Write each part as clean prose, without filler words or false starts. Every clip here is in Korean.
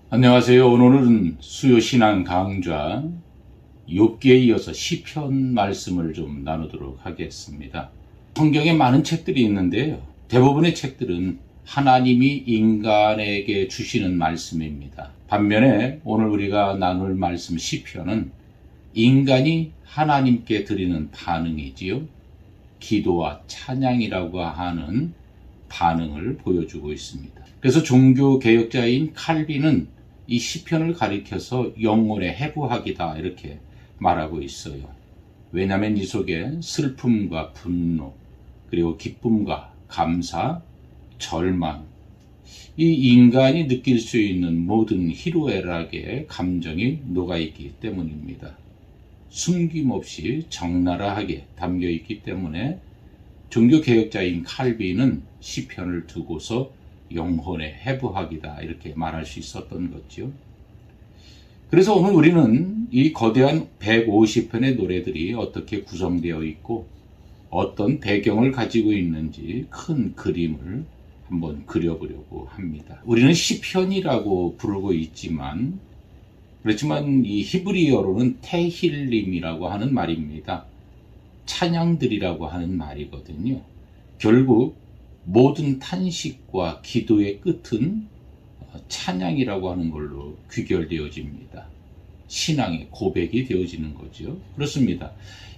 안녕하세요. 오늘은 수요 신앙 강좌 욥기에 이어서 시편 말씀을 좀 나누도록 하겠습니다. 성경에 많은 책들이 있는데요. 대부분의 책들은 하나님이 인간에게 주시는 말씀입니다. 반면에 오늘 우리가 나눌 말씀 시편은 인간이 하나님께 드리는 반응이지요. 기도와 찬양이라고 하는 반응을 보여주고 있습니다. 그래서 종교 개혁자인 칼빈은 이 시편을 가리켜서 영혼의 해부학이다 이렇게 말하고 있어요. 왜냐하면 이 속에 슬픔과 분노, 그리고 기쁨과 감사, 절망, 이 인간이 느낄 수 있는 모든 희로애락의 감정이 녹아있기 때문입니다. 숨김없이 적나라하게 담겨있기 때문에 종교개혁자인 칼빈은 시편을 두고서 영혼의 해부학이다 이렇게 말할 수 있었던 거죠. 그래서 오늘 우리는 이 거대한 150편의 노래들이 어떻게 구성되어 있고 어떤 배경을 가지고 있는지 큰 그림을 한번 그려보려고 합니다. 우리는 시편이라고 부르고 있지만 그렇지만 이 히브리어로는 테힐림이라고 하는 말입니다. 찬양들이라고 하는 말이거든요. 결국 모든 탄식과 기도의 끝은 찬양이라고 하는 걸로 귀결되어집니다. 신앙의 고백이 되어지는 거죠. 그렇습니다.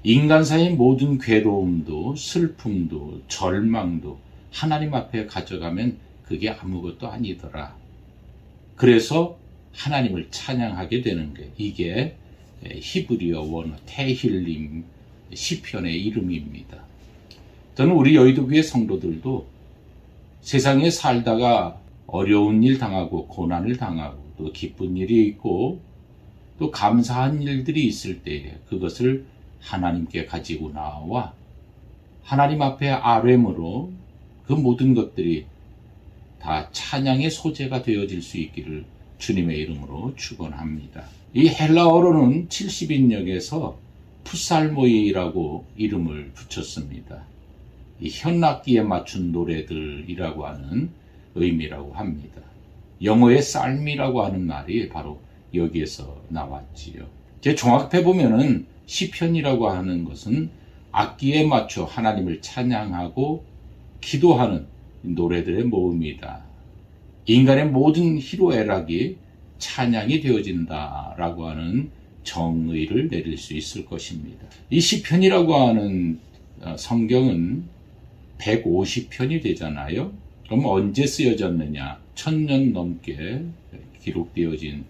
인간사의 모든 괴로움도 슬픔도 절망도 하나님 앞에 가져가면 그게 아무것도 아니더라. 그래서 하나님을 찬양하게 되는 게 이게 히브리어 원어 테힐림 시편의 이름입니다. 저는 우리 여의도교회 성도들도 세상에 살다가 어려운 일 당하고 고난을 당하고 또 기쁜 일이 있고 또 감사한 일들이 있을 때에 그것을 하나님께 가지고 나와 하나님 앞에 아뢰므로 그 모든 것들이 다 찬양의 소재가 되어질 수 있기를 주님의 이름으로 축원합니다. 이 헬라어로는 70인역에서 푸살모이라고 이름을 붙였습니다. 이 현악기에 맞춘 노래들이라고 하는 의미라고 합니다. 영어의 쌀미라고 하는 말이 바로 여기에서 나왔지요. 제 종합해 보면은 시편이라고 하는 것은 악기에 맞춰 하나님을 찬양하고 기도하는 노래들의 모음이다. 인간의 모든 희로애락이 찬양이 되어진다라고 하는 정의를 내릴 수 있을 것입니다. 이 시편이라고 하는 성경은 150편이 되잖아요. 그럼 언제 쓰여졌느냐? 1000년 넘게 기록되어진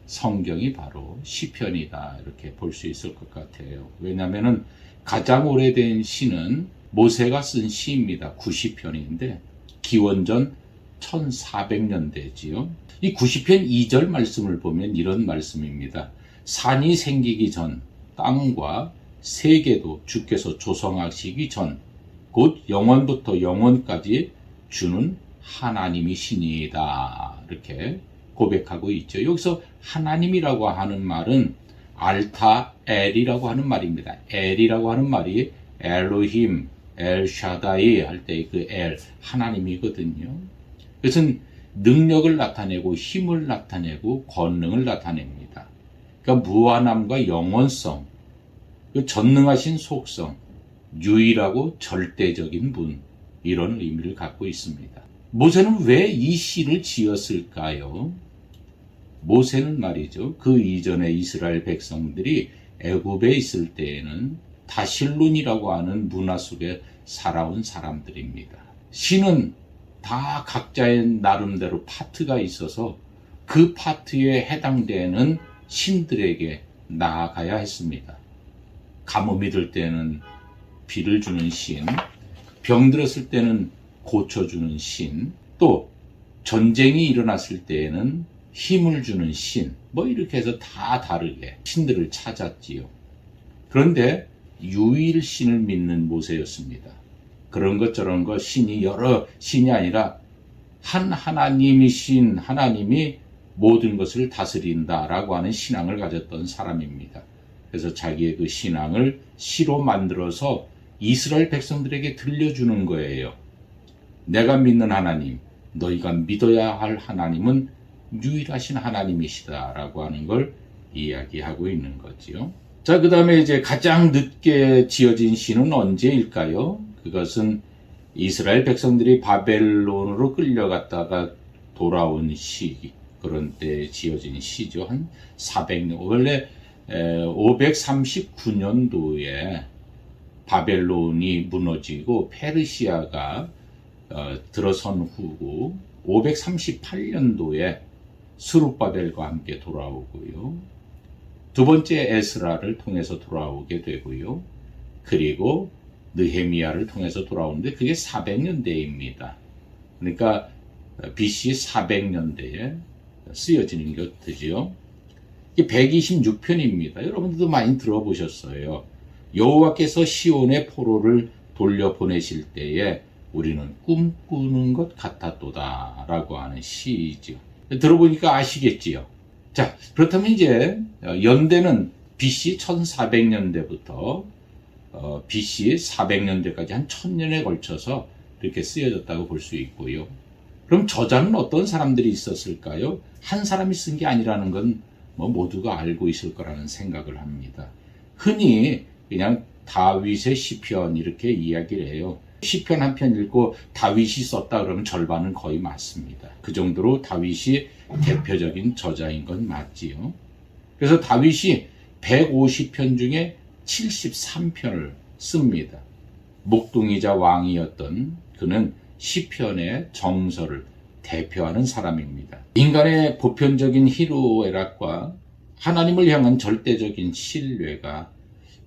성경이 바로 시편이다 이렇게 볼 수 있을 것 같아요. 왜냐하면 가장 오래된 시는 모세가 쓴 시입니다. 90편인데 기원전 1400년대지요. 이 90편 2절 말씀을 보면 이런 말씀입니다. 산이 생기기 전 땅과 세계도 주께서 조성하시기 전 곧 영원부터 영원까지 주는 하나님이시니이다 이렇게 고백하고 있죠. 여기서 하나님이라고 하는 말은 알타 엘이라고 하는 말입니다. 엘이라고 하는 말이 엘로힘, 엘샤다이 할 때 그 엘 하나님이거든요. 그것은 능력을 나타내고 힘을 나타내고 권능을 나타냅니다. 그러니까 무한함과 영원성, 그 전능하신 속성, 유일하고 절대적인 분, 이런 의미를 갖고 있습니다. 모세는 왜 이 시를 지었을까요? 모세는 말이죠. 그 이전에 이스라엘 백성들이 애굽에 있을 때에는 다실룬이라고 하는 문화 속에 살아온 사람들입니다. 시는 다 각자의 나름대로 파트가 있어서 그 파트에 해당되는 신들에게 나아가야 했습니다. 가뭄이 들 때는 비를 주는 신, 병들었을 때는 고쳐주는 신, 또 전쟁이 일어났을 때에는 힘을 주는 신, 뭐 이렇게 해서 다 다르게 신들을 찾았지요. 그런데 유일신을 믿는 모세였습니다. 그런 것 저런 것 신이 여러 신이 아니라 한 하나님이신 하나님이 모든 것을 다스린다라고 하는 신앙을 가졌던 사람입니다. 그래서 자기의 그 신앙을 시로 만들어서 이스라엘 백성들에게 들려주는 거예요. 내가 믿는 하나님, 너희가 믿어야 할 하나님은 유일하신 하나님이시다라고 하는 걸 이야기하고 있는 거지요. 자, 그 다음에 이제 가장 늦게 지어진 시는 언제일까요? 그것은 이스라엘 백성들이 바벨론으로 끌려갔다가 돌아온 시기, 그런 때 지어진 시죠. 한 400년, 원래 539년도에 바벨론이 무너지고 페르시아가 들어선 후고 538년도에 스룹바벨과 함께 돌아오고요. 두 번째 에스라를 통해서 돌아오게 되고요. 그리고 느헤미야를 통해서 돌아오는데 그게 400년대입니다. 그러니까 BC 400년대에 쓰여지는 것이죠. 이게 126편입니다. 여러분들도 많이 들어보셨어요. 여호와께서 시온의 포로를 돌려보내실 때에 우리는 꿈꾸는 것 같았도다 라고 하는 시이죠. 들어보니까 아시겠지요. 자, 그렇다면 이제 연대는 BC 1400년대부터 BC 400년대까지 한 1000년에 걸쳐서 이렇게 쓰여졌다고 볼 수 있고요. 그럼 저자는 어떤 사람들이 있었을까요? 한 사람이 쓴 게 아니라는 건 모두가 알고 있을 거라는 생각을 합니다. 흔히 그냥 다윗의 시편 이렇게 이야기를 해요. 시편 한 편 읽고 다윗이 썼다 그러면 절반은 거의 맞습니다. 그 정도로 다윗이 대표적인 저자인 건 맞지요. 그래서 다윗이 150편 중에 73편을 씁니다. 목동이자 왕이었던 그는 시편의 정서를 대표하는 사람입니다. 인간의 보편적인 희로애락과 하나님을 향한 절대적인 신뢰가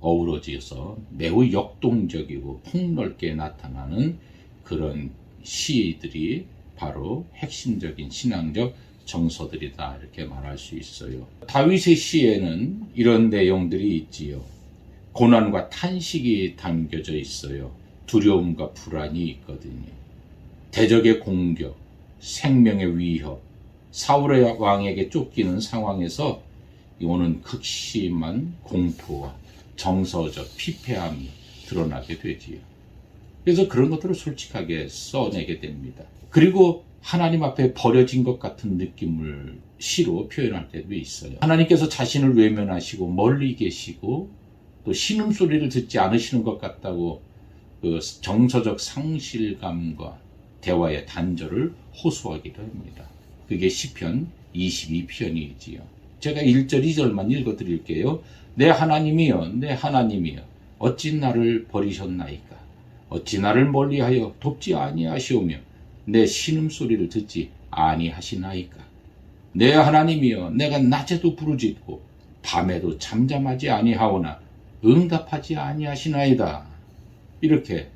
어우러져서 매우 역동적이고 폭넓게 나타나는 그런 시들이 바로 핵심적인 신앙적 정서들이다 이렇게 말할 수 있어요. 다윗의 시에는 이런 내용들이 있지요. 고난과 탄식이 담겨져 있어요. 두려움과 불안이 있거든요. 대적의 공격, 생명의 위협, 사울의 왕에게 쫓기는 상황에서 오는 극심한 공포와 정서적 피폐함이 드러나게 되지요. 그래서 그런 것들을 솔직하게 써내게 됩니다. 그리고 하나님 앞에 버려진 것 같은 느낌을 시로 표현할 때도 있어요. 하나님께서 자신을 외면하시고 멀리 계시고 또 신음소리를 듣지 않으시는 것 같다고 그 정서적 상실감과 대화의 단절을 호소하기도 합니다. 그게 시편 22편이지요. 제가 1절 2절만 읽어드릴게요. 내 하나님이여 내 하나님이여 어찌 나를 버리셨나이까. 어찌 나를 멀리하여 돕지 아니하시오며 내 신음소리를 듣지 아니하시나이까. 내 하나님이여 내가 낮에도 부르짖고 밤에도 잠잠하지 아니하오나 응답하지 아니하시나이다. 이렇게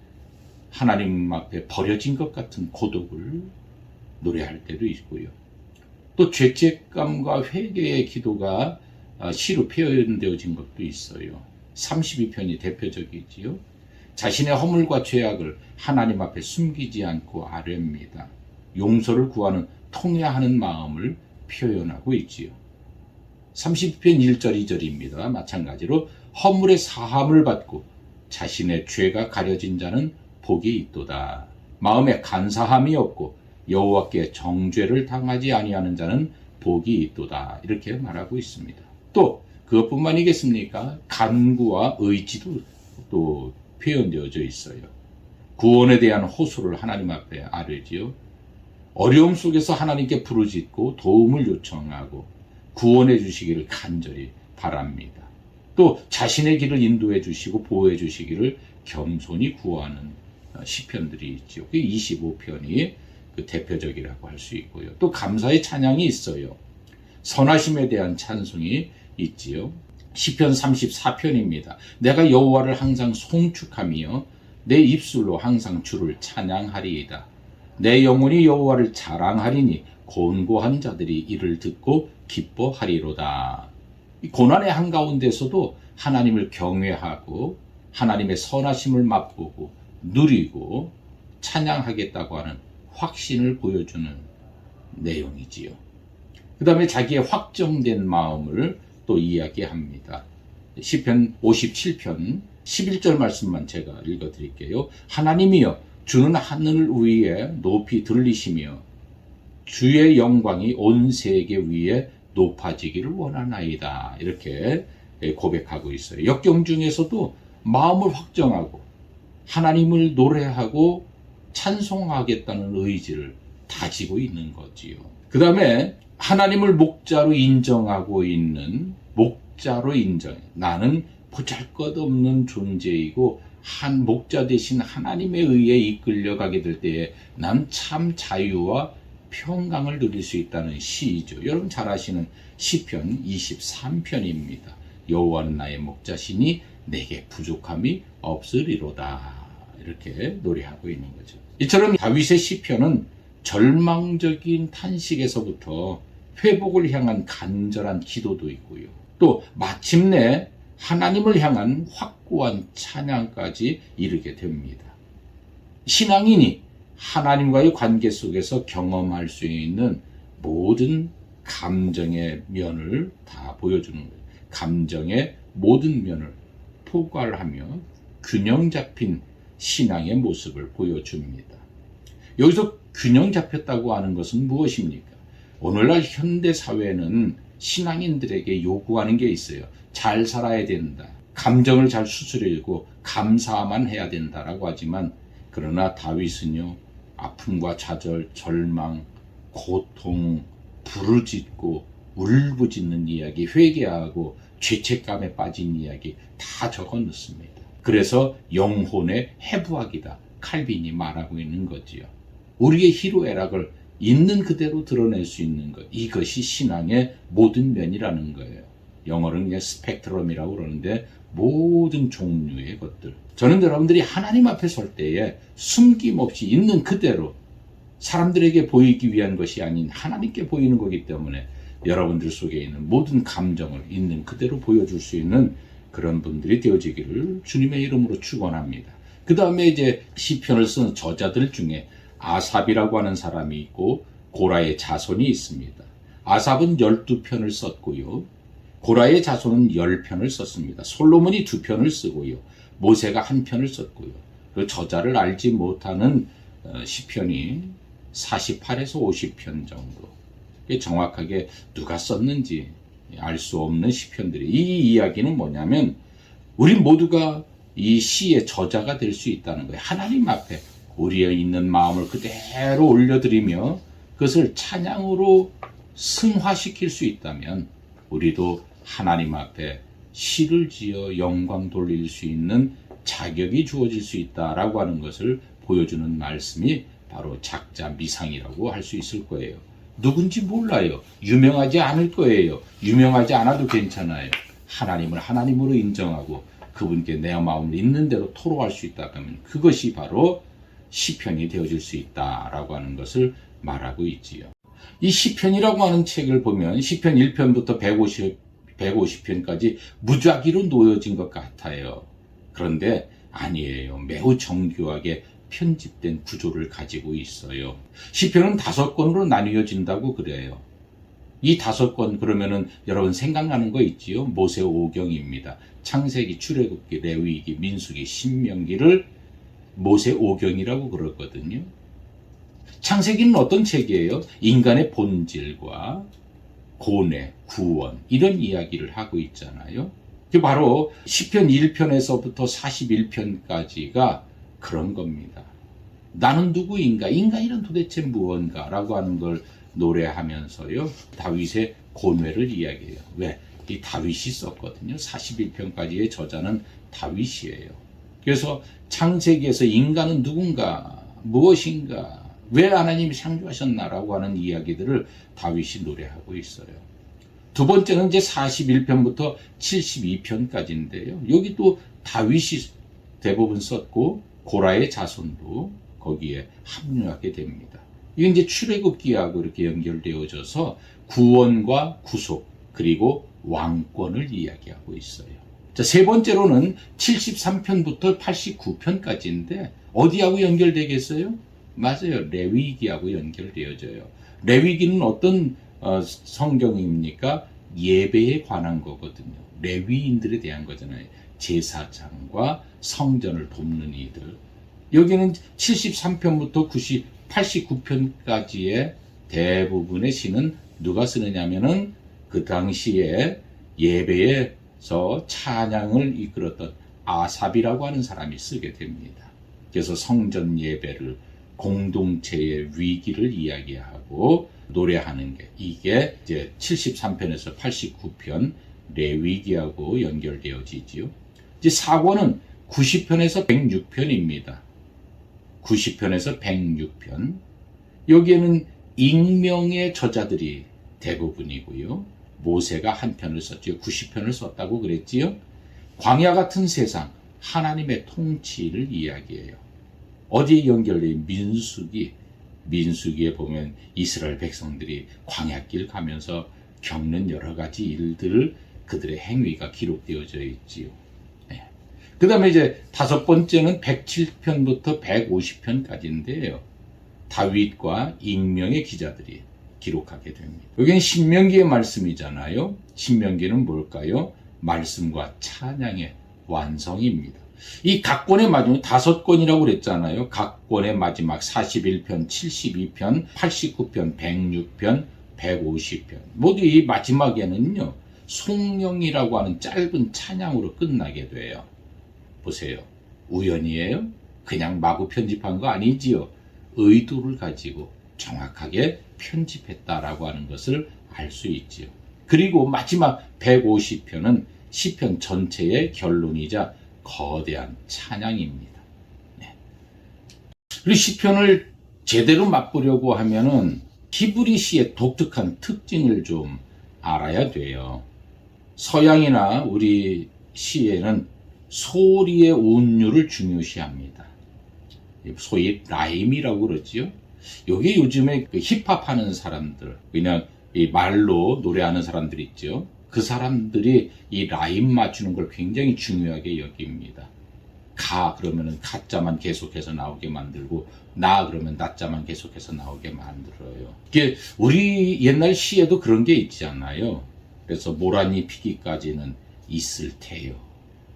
하나님 앞에 버려진 것 같은 고독을 노래할 때도 있고요. 또 죄책감과 회개의 기도가 시로 표현되어진 것도 있어요. 32편이 대표적이지요. 자신의 허물과 죄악을 하나님 앞에 숨기지 않고 아뢰입니다. 용서를 구하는 통회하는 마음을 표현하고 있지요. 30편 1절 2절입니다. 마찬가지로 허물의 사함을 받고 자신의 죄가 가려진 자는 복이 있도다. 마음에 간사함이 없고 여호와께 정죄를 당하지 아니하는 자는 복이 있도다. 이렇게 말하고 있습니다. 또 그것뿐만이겠습니까? 간구와 의지도 또 표현되어져 있어요. 구원에 대한 호소를 하나님 앞에 아뢰지요. 어려움 속에서 하나님께 부르짖고 도움을 요청하고 구원해 주시기를 간절히 바랍니다. 또 자신의 길을 인도해 주시고 보호해 주시기를 겸손히 구하는 시편들이 있죠. 그 25편이 그 대표적이라고 할 수 있고요. 또 감사의 찬양이 있어요. 선하심에 대한 찬송이 있지요. 시편 34편입니다. 내가 여호와를 항상 송축하며 내 입술로 항상 주를 찬양하리이다. 내 영혼이 여호와를 자랑하리니 곤고한 자들이 이를 듣고 기뻐하리로다. 이 고난의 한가운데서도 하나님을 경외하고 하나님의 선하심을 맛보고 누리고 찬양하겠다고 하는 확신을 보여주는 내용이지요. 그 다음에 자기의 확정된 마음을 또 이야기합니다. 시편 57편 11절 말씀만 제가 읽어드릴게요. 하나님이여 주는 하늘 위에 높이 들리시며 주의 영광이 온 세계 위에 높아지기를 원하나이다. 이렇게 고백하고 있어요. 역경 중에서도 마음을 확정하고 하나님을 노래하고 찬송하겠다는 의지를 다지고 있는 거지요. 그 다음에 하나님을 목자로 인정하고 있는 목자로 인정해. 나는 보잘것없는 존재이고 한 목자 대신 하나님에 의해 이끌려가게 될 때에 난 참 자유와 평강을 누릴 수 있다는 시이죠. 여러분 잘 아시는 시편 23편입니다. 여호와는 나의 목자시니 내게 부족함이 없으리로다. 이렇게 노래하고 있는 거죠. 이처럼 다윗의 시편은 절망적인 탄식에서부터 회복을 향한 간절한 기도도 있고요. 또 마침내 하나님을 향한 확고한 찬양까지 이르게 됩니다. 신앙인이 하나님과의 관계 속에서 경험할 수 있는 모든 감정의 면을 다 보여주는 거예요. 감정의 모든 면을 포괄하며 균형 잡힌 신앙의 모습을 보여줍니다. 여기서 균형 잡혔다고 하는 것은 무엇입니까? 오늘날 현대 사회는 신앙인들에게 요구하는 게 있어요. 잘 살아야 된다. 감정을 잘 추스리고 감사만 해야 된다라고 하지만 그러나 다윗은요. 아픔과 좌절, 절망, 고통, 부르짖고 울부짖는 이야기, 회개하고 죄책감에 빠진 이야기 다 적어 넣습니다. 그래서 영혼의 해부학이다. 칼빈이 말하고 있는 거지요. 우리의 희로애락을 있는 그대로 드러낼 수 있는 것. 이것이 신앙의 모든 면이라는 거예요. 영어로는 그냥 스펙트럼이라고 그러는데 모든 종류의 것들. 저는 여러분들이 하나님 앞에 설 때에 숨김없이 있는 그대로 사람들에게 보이기 위한 것이 아닌 하나님께 보이는 거기 때문에 여러분들 속에 있는 모든 감정을 있는 그대로 보여줄 수 있는 그런 분들이 되어지기를 주님의 이름으로 축원합니다. 그 다음에 이제 시편을 쓴 저자들 중에 아삽이라고 하는 사람이 있고 고라의 자손이 있습니다. 아삽은 12편을 썼고요. 고라의 자손은 10편을 썼습니다. 솔로몬이 2편을 쓰고요. 모세가 1편을 썼고요. 그 저자를 알지 못하는 시편이 48에서 50편 정도. 정확하게 누가 썼는지 알 수 없는 시편들이. 이 이야기는 뭐냐면 우리 모두가 이 시의 저자가 될 수 있다는 거예요. 하나님 앞에 우리의 있는 마음을 그대로 올려드리며 그것을 찬양으로 승화시킬 수 있다면 우리도 하나님 앞에 시를 지어 영광 돌릴 수 있는 자격이 주어질 수 있다라고 하는 것을 보여주는 말씀이 바로 작자 미상이라고 할 수 있을 거예요. 누군지 몰라요. 유명하지 않을 거예요. 유명하지 않아도 괜찮아요. 하나님을 하나님으로 인정하고 그분께 내 마음을 있는 대로 토로할 수 있다 하면 그것이 바로 시편이 되어질 수 있다라고 하는 것을 말하고 있지요. 이 시편이라고 하는 책을 보면 시편 1편부터 150편까지 무작위로 놓여진 것 같아요. 그런데 아니에요. 매우 정교하게 편집된 구조를 가지고 있어요. 시편은 5권으로 나뉘어진다고 그래요. 이 5권 그러면은 여러분 생각나는 거 있지요? 모세오경입니다. 창세기, 출애굽기, 레위기, 민수기, 신명기를 모세오경이라고 그러거든요. 창세기는 어떤 책이에요? 인간의 본질과 고뇌, 구원 이런 이야기를 하고 있잖아요. 그 바로 시편 1편에서부터 41편까지가 그런 겁니다. 나는 누구인가? 인간이란 도대체 무언가?라고 하는 걸 노래하면서요. 다윗의 고뇌를 이야기해요. 왜? 이 다윗이 썼거든요. 41편까지의 저자는 다윗이에요. 그래서 창세기에서 인간은 누군가? 무엇인가? 왜 하나님이 창조하셨나라고 하는 이야기들을 다윗이 노래하고 있어요. 두 번째는 이제 41편부터 72편까지인데요. 여기 또 다윗이 대부분 썼고 고라의 자손도 거기에 합류하게 됩니다. 이게 이제 출애굽기하고 이렇게 연결되어져서 구원과 구속 그리고 왕권을 이야기하고 있어요. 자, 세 번째로는 73편부터 89편까지인데 어디하고 연결되겠어요? 맞아요. 레위기하고 연결되어져요. 레위기는 어떤 성경입니까? 예배에 관한 거거든요. 레위인들에 대한 거잖아요. 제사장과 성전을 돕는 이들. 여기는 73편부터 89편까지에 대부분의 시는 누가 쓰느냐면은 그 당시에 예배에서 찬양을 이끌었던 아삽이라고 하는 사람이 쓰게 됩니다. 그래서 성전 예배를 공동체의 위기를 이야기하고 노래하는 게 이게 이제 73편에서 89편 레위기하고 연결되어지지요. 이제 사권은 90편에서 106편입니다. 90편에서 106편. 여기에는 익명의 저자들이 대부분이고요. 모세가 한 편을 썼지요. 90편을 썼다고 그랬지요. 광야 같은 세상, 하나님의 통치를 이야기해요. 어디에 연결돼? 민수기에 보면 이스라엘 백성들이 광야길 가면서 겪는 여러 가지 일들을 그들의 행위가 기록되어져 있지요. 네. 그 다음에 이제 다섯 번째는 107편부터 150편까지인데요. 다윗과 익명의 기자들이 기록하게 됩니다. 여기는 신명기의 말씀이잖아요. 신명기는 뭘까요? 말씀과 찬양의 완성입니다. 이 각권의 마지막 다섯 권이라고 그랬잖아요. 각권의 마지막 41편, 72편, 89편, 106편, 150편. 모두 이 마지막에는요. 송영이라고 하는 짧은 찬양으로 끝나게 돼요. 보세요. 우연이에요? 그냥 마구 편집한 거 아니지요. 의도를 가지고 정확하게 편집했다라고 하는 것을 알 수 있지요. 그리고 마지막 150편은 시편 전체의 결론이자 거대한 찬양입니다. 네. 그리고 시편을 제대로 맛보려고 하면은 히브리 시의 독특한 특징을 좀 알아야 돼요. 서양이나 우리 시에는 소리의 운율을 중요시합니다. 소위 라임이라고 그러지요. 여기 요즘에 그 힙합 하는 사람들, 그냥 이 말로 노래하는 사람들 있죠. 그 사람들이 이 라임 맞추는 걸 굉장히 중요하게 여깁니다. 가 그러면은 가자만 계속해서 나오게 만들고 나 그러면 나자만 계속해서 나오게 만들어요. 이게 우리 옛날 시에도 그런 게 있지 않나요? 그래서 모란이 피기까지는 있을 테요.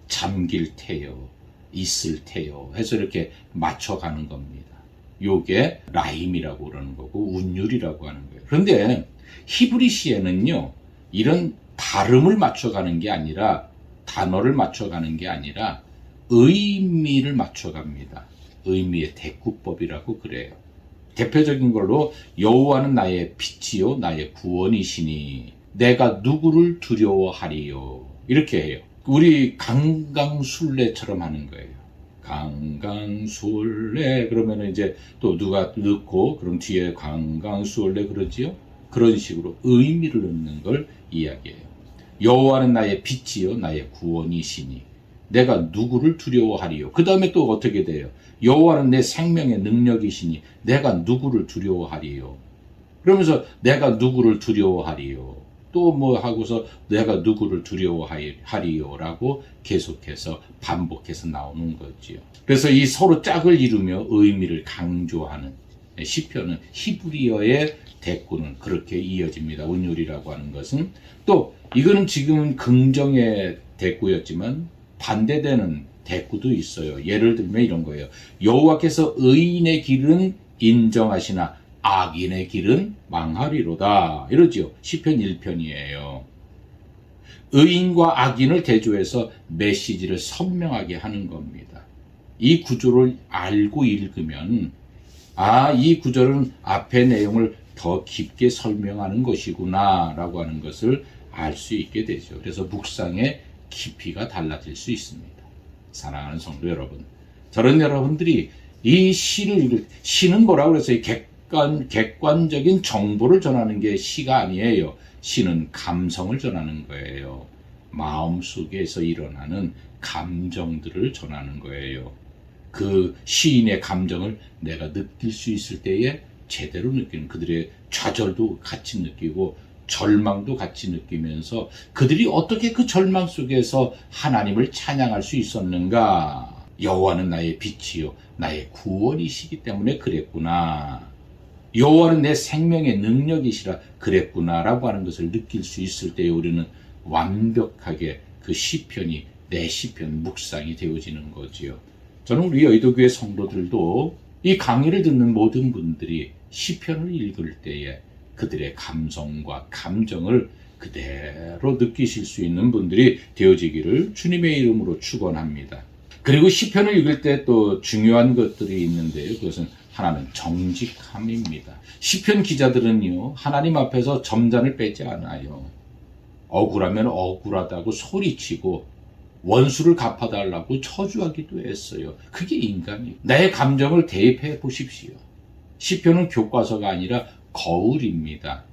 잠길 테요. 있을 테요. 해서 이렇게 맞춰가는 겁니다. 요게 라임이라고 그러는 거고 운율이라고 하는 거예요. 그런데 히브리 시에는요. 이런 발음을 맞춰가는 게 아니라 단어를 맞춰가는 게 아니라 의미를 맞춰갑니다. 의미의 대꾸법이라고 그래요. 대표적인 걸로 여호와는 나의 빛이요 나의 구원이시니 내가 누구를 두려워하리요 이렇게 해요. 우리 강강술래처럼 하는 거예요. 강강술래 그러면 이제 또 누가 넣고 그럼 뒤에 강강술래 그러지요. 그런 식으로 의미를 넣는 걸 이야기해요. 여호와는 나의 빛이요 나의 구원이시니 내가 누구를 두려워하리요. 그 다음에 또 어떻게 돼요? 여호와는 내 생명의 능력이시니 내가 누구를 두려워하리요. 그러면서 내가 누구를 두려워하리요. 또 뭐 하고서 내가 누구를 두려워하리요라고 계속해서 반복해서 나오는 거지요. 그래서 이 서로 짝을 이루며 의미를 강조하는 시편은 히브리어의 대꾸는 그렇게 이어집니다. 운율이라고 하는 것은 또 이거는 지금은 긍정의 대꾸였지만 반대되는 대꾸도 있어요. 예를 들면 이런 거예요. 여호와께서 의인의 길은 인정하시나 악인의 길은 망하리로다. 이러지요. 시편 1편이에요. 의인과 악인을 대조해서 메시지를 선명하게 하는 겁니다. 이 구조를 알고 읽으면 이 구절은 앞의 내용을 더 깊게 설명하는 것이구나 라고 하는 것을 알 수 있게 되죠. 그래서 묵상의 깊이가 달라질 수 있습니다. 사랑하는 성도 여러분, 저런 여러분들이 이 시는 뭐라고 그랬어요? 객관적인 정보를 전하는 게 시가 아니에요. 시는 감성을 전하는 거예요. 마음속에서 일어나는 감정들을 전하는 거예요. 그 시인의 감정을 내가 느낄 수 있을 때에 제대로 느끼는 그들의 좌절도 같이 느끼고 절망도 같이 느끼면서 그들이 어떻게 그 절망 속에서 하나님을 찬양할 수 있었는가? 여호와는 나의 빛이요 나의 구원이시기 때문에 그랬구나. 여호와는 내 생명의 능력이시라 그랬구나라고 하는 것을 느낄 수 있을 때 우리는 완벽하게 그 시편이 내 시편 묵상이 되어지는 거지요. 저는 우리 여의도교회 성도들도 이 강의를 듣는 모든 분들이 시편을 읽을 때에 그들의 감성과 감정을 그대로 느끼실 수 있는 분들이 되어지기를 주님의 이름으로 축원합니다. 그리고 시편을 읽을 때 또 중요한 것들이 있는데요. 그것은 하나는 정직함입니다. 시편 기자들은요, 하나님 앞에서 점잔을 빼지 않아요. 억울하면 억울하다고 소리치고 원수를 갚아달라고 저주하기도 했어요. 그게 인간이에요. 내 감정을 대입해 보십시오. 시편은 교과서가 아니라 거울입니다.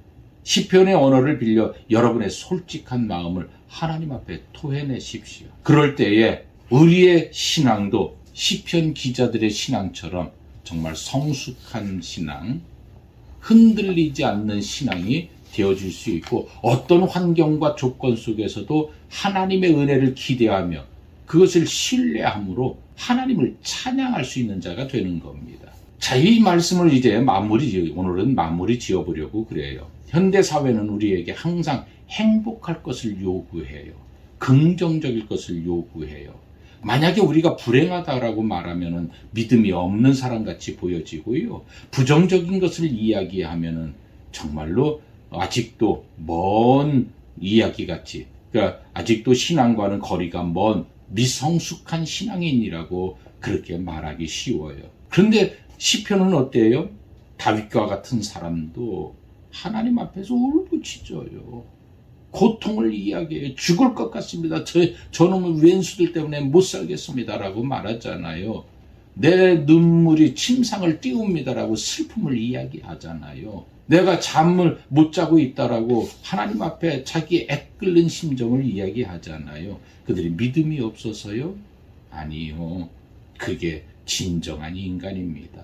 시편의 언어를 빌려 여러분의 솔직한 마음을 하나님 앞에 토해내십시오. 그럴 때에 우리의 신앙도 시편 기자들의 신앙처럼 정말 성숙한 신앙, 흔들리지 않는 신앙이 되어질 수 있고, 어떤 환경과 조건 속에서도 하나님의 은혜를 기대하며 그것을 신뢰함으로 하나님을 찬양할 수 있는 자가 되는 겁니다. 자, 이 말씀을 이제 오늘은 마무리 지어보려고 그래요. 현대사회는 우리에게 항상 행복할 것을 요구해요. 긍정적일 것을 요구해요. 만약에 우리가 불행하다라고 말하면 믿음이 없는 사람같이 보여지고요. 부정적인 것을 이야기하면 정말로 아직도 먼 이야기같이, 그러니까 아직도 신앙과는 거리가 먼 미성숙한 신앙인이라고 그렇게 말하기 쉬워요. 그런데 시편은 어때요? 다윗과 같은 사람도 하나님 앞에서 울부짖어요. 고통을 이야기해요. 죽을 것 같습니다. 저놈의 왼수들 때문에 못 살겠습니다라고 말하잖아요. 내 눈물이 침상을 띄웁니다라고 슬픔을 이야기하잖아요. 내가 잠을 못 자고 있다라고 하나님 앞에 자기 애끓는 심정을 이야기하잖아요. 그들이 믿음이 없어서요? 아니요. 그게 진정한 인간입니다.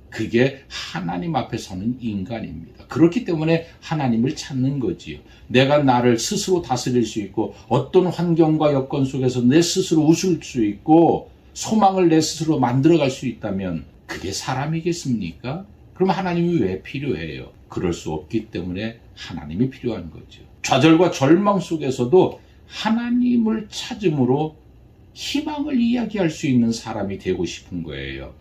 그게 하나님 앞에 서는 인간입니다. 그렇기 때문에 하나님을 찾는 거지요. 내가 나를 스스로 다스릴 수 있고, 어떤 환경과 여건 속에서 내 스스로 웃을 수 있고, 소망을 내 스스로 만들어갈 수 있다면 그게 사람이겠습니까? 그럼 하나님이 왜 필요해요? 그럴 수 없기 때문에 하나님이 필요한 거죠. 좌절과 절망 속에서도 하나님을 찾음으로 희망을 이야기할 수 있는 사람이 되고 싶은 거예요.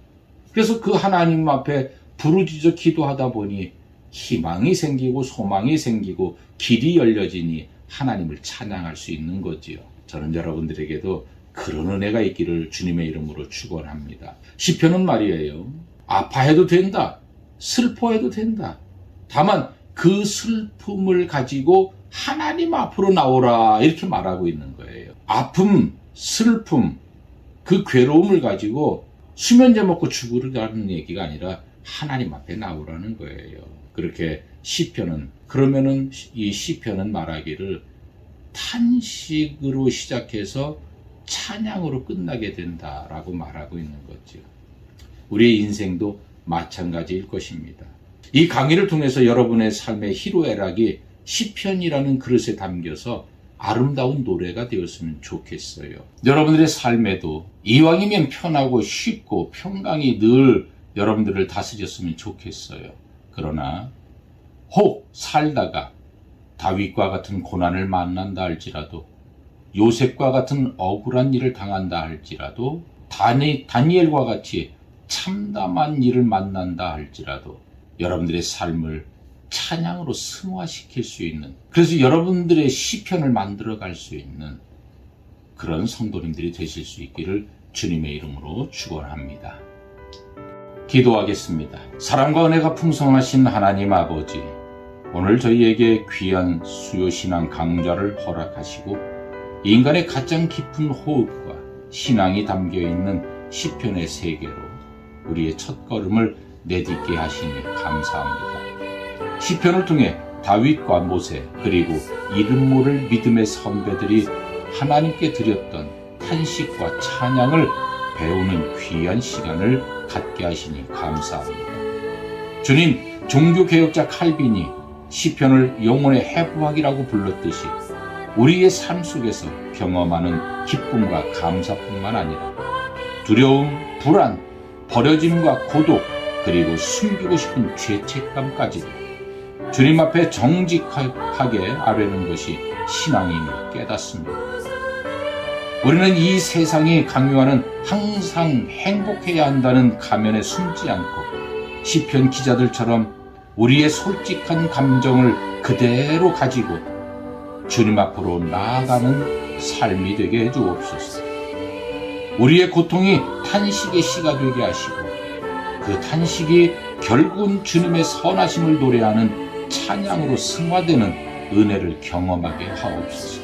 그래서 그 하나님 앞에 부르짖어 기도하다 보니 희망이 생기고 소망이 생기고 길이 열려지니 하나님을 찬양할 수 있는 거지요. 저는 여러분들에게도 그런 은혜가 있기를 주님의 이름으로 축원합니다. 시편은 말이에요. 아파해도 된다. 슬퍼해도 된다. 다만 그 슬픔을 가지고 하나님 앞으로 나오라, 이렇게 말하고 있는 거예요. 아픔, 슬픔, 그 괴로움을 가지고 수면제 먹고 죽으라는 얘기가 아니라 하나님 앞에 나오라는 거예요. 그렇게 시편은, 그러면은 이 시편은 말하기를 탄식으로 시작해서 찬양으로 끝나게 된다라고 말하고 있는 거죠. 우리의 인생도 마찬가지일 것입니다. 이 강의를 통해서 여러분의 삶의 희로애락이 시편이라는 그릇에 담겨서 아름다운 노래가 되었으면 좋겠어요. 여러분들의 삶에도 이왕이면 편하고 쉽고 평강이 늘 여러분들을 다스렸으면 좋겠어요. 그러나 혹 살다가 다윗과 같은 고난을 만난다 할지라도, 요셉과 같은 억울한 일을 당한다 할지라도, 다니엘과 같이 참담한 일을 만난다 할지라도 여러분들의 삶을 찬양으로 승화시킬 수 있는, 그래서 여러분들의 시편을 만들어갈 수 있는 그런 성도님들이 되실 수 있기를 주님의 이름으로 축원합니다. 기도하겠습니다. 사랑과 은혜가 풍성하신 하나님 아버지, 오늘 저희에게 귀한 수요신앙 강좌를 허락하시고 인간의 가장 깊은 호흡과 신앙이 담겨있는 시편의 세계로 우리의 첫걸음을 내딛게 하시니 감사합니다. 시편을 통해 다윗과 모세, 그리고 이름 모를 믿음의 선배들이 하나님께 드렸던 탄식과 찬양을 배우는 귀한 시간을 갖게 하시니 감사합니다. 주님, 종교개혁자 칼빈이 시편을 영혼의 해부학이라고 불렀듯이 우리의 삶 속에서 경험하는 기쁨과 감사뿐만 아니라 두려움, 불안, 버려짐과 고독, 그리고 숨기고 싶은 죄책감까지도 주님 앞에 정직하게 아뢰는 것이 신앙임을 깨닫습니다. 우리는 이 세상이 강요하는 항상 행복해야 한다는 가면에 숨지 않고 시편 기자들처럼 우리의 솔직한 감정을 그대로 가지고 주님 앞으로 나아가는 삶이 되게 해주옵소서. 우리의 고통이 탄식의 시가 되게 하시고 그 탄식이 결국은 주님의 선하심을 노래하는 찬양으로 승화되는 은혜를 경험하게 하옵소서.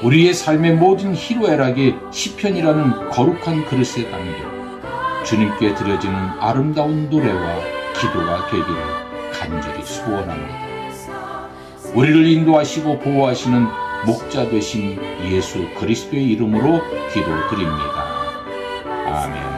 우리의 삶의 모든 희로애락이 시편이라는 거룩한 그릇에 담겨 주님께 드려지는 아름다운 노래와 기도가 되기를 간절히 소원합니다. 우리를 인도하시고 보호하시는 목자 되신 예수 그리스도의 이름으로 기도드립니다. 아멘.